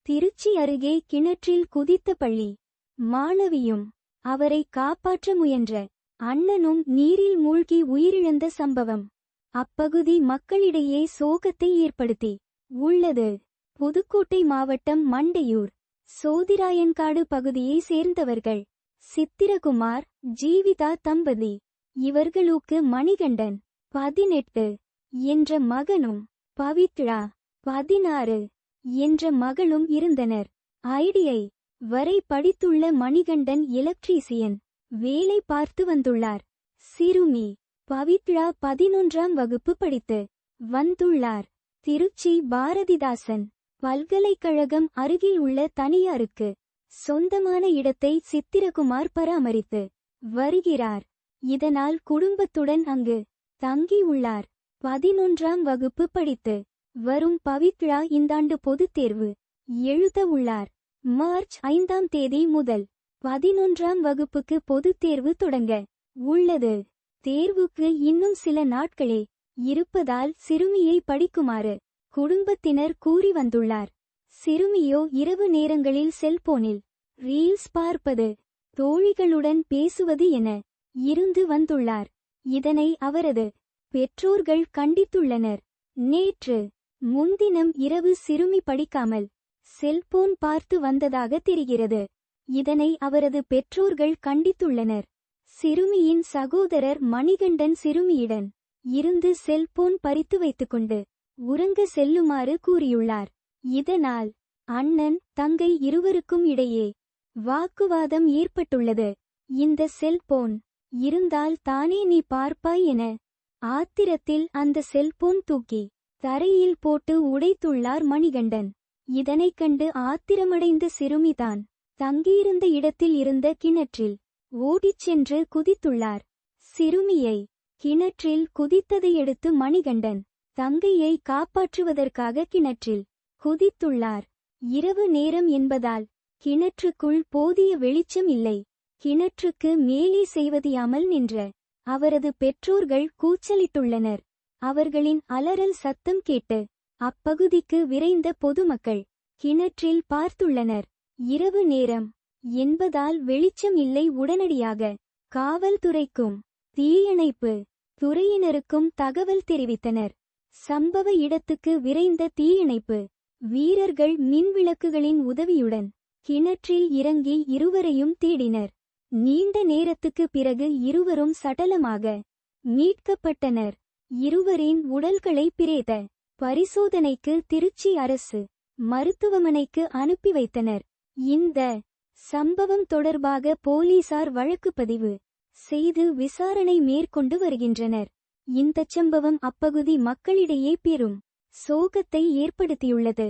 திருச்சி அருகே கிணற்றில் குதித்த பள்ளி மாணவியும் அவரை காப்பாற்ற முயன்ற அண்ணனும் நீரில் மூழ்கி உயிரிழந்த சம்பவம் அப்பகுதி மக்களிடையே சோகத்தை ஏற்படுத்தி உள்ளது. புதுக்கோட்டை மாவட்டம் மண்டையூர் சோதிராயன்காடு பகுதியை சேர்ந்தவர்கள் சித்திரகுமார், ஜீவிதா தம்பதி. இவர்களுக்கு மணிகண்டன் 18 என்ற மகனும் பவித்ரா 16 என்ற மகளும் இருந்தனர். ஐடிஐ வரை படித்துள்ள மணிகண்டன் எலக்ட்ரீசியன் வேலை பார்த்து வந்துள்ளார். சிறுமி பவித்ரா 11ஆம் வகுப்பு படித்து வந்துள்ளார். திருச்சி பாரதிதாசன் பல்கலைக்கழகம் அருகில் உள்ள தனியாருக்கு சொந்தமான இடத்தை சித்திரகுமார் பராமரித்து வருகிறார். இதனால் குடும்பத்துடன் அங்கு தங்கி உள்ளார். 11ஆம் வகுப்பு படித்து வரும் பவித்ரா இந்தாண்டு பொதுத் தேர்வு எழுத உள்ளார். மார்ச் 5ஆம் தேதி முதல் 11ஆம் வகுப்புக்கு பொதுத் தேர்வு தொடங்க உள்ளது. தேர்வுக்கு இன்னும் சில நாட்களே இருப்பதால் சிறுமியை படிக்குமாறு குடும்பத்தினர் கூறி வந்துள்ளார். சிறுமியோ இரவு நேரங்களில் செல்போனில் ரீல்ஸ் பார்ப்பது, தோழிகளுடன் பேசுவது என இருந்து வந்துள்ளார். இதனை அவரது பெற்றோர்கள் கண்டித்துள்ளனர். நேற்று முன்தினம் இரவு சிறுமி படிக்காமல் செல்போன் பார்த்து வந்ததாக தெரிகிறது. இதனை அவரது பெற்றோர்கள் கண்டித்துள்ளனர். சிறுமியின் சகோதரர் மணிகண்டன் சிறுமியிடம் இருந்து செல்போன் பறித்து வைத்துக்கொண்டு உறங்க செல்லுமாறு கூறியுள்ளார். இதனால் அண்ணன் தங்கை இருவருக்கும் இடையே வாக்குவாதம் ஏற்பட்டுள்ளது. இந்த செல்போன் இருந்தால் தானே நீ பார்ப்பாய் என ஆத்திரத்தில் அந்த செல்போன் தூக்கி தரையில் போட்டு உடைத்துள்ளார் மணிகண்டன். இதனைக் கண்டு ஆத்திரமடைந்த சிறுமிதான் தங்கியிருந்த இடத்தில் இருந்த கிணற்றில் ஓடிச் சென்று குதித்துள்ளார். சிறுமியை கிணற்றில் குதித்ததையடுத்து மணிகண்டன் தங்கையை காப்பாற்றுவதற்காக கிணற்றில் குதித்துள்ளார். இரவு நேரம் என்பதால் கிணற்றுக்குள் போதிய வெளிச்சம் இல்லை. கிணற்றுக்கு மேலே செய்வதியாமல் நின்ற அவரது பெற்றோர்கள் கூச்சலிட்டுள்ளனர். அவர்களின் அலறல் சத்தம் கேட்டு அப்பகுதிக்கு விரைந்த பொதுமக்கள் கிணற்றில் பார்த்துள்ளனர். இரவு நேரம் என்பதால் வெளிச்சம் இல்லை. உடனடியாக காவல்துறைக்கும் தீயணைப்பு துறையினருக்கும் தகவல் தெரிவித்தனர். சம்பவ இடத்துக்கு விரைந்த தீயணைப்பு வீரர்கள் மின்விளக்குகளின் உதவியுடன் கிணற்றில் இறங்கி இருவரையும் தேடினர். நீண்ட நேரத்துக்கு பிறகு இருவரும் சடலமாக மீட்கப்பட்டனர். இருவரின் உடல்களை பிரேத பரிசோதனைக்கு திருச்சி அரசு மருத்துவமனைக்கு அனுப்பி வைத்தனர். இந்த சம்பவம் தொடர்பாக போலீசார் வழக்கு பதிவு செய்து விசாரணை மேற்கொண்டு வருகின்றனர். இந்த சம்பவம் அப்பகுதி மக்களிடையே பெரும் சோகத்தை ஏற்படுத்தியுள்ளது.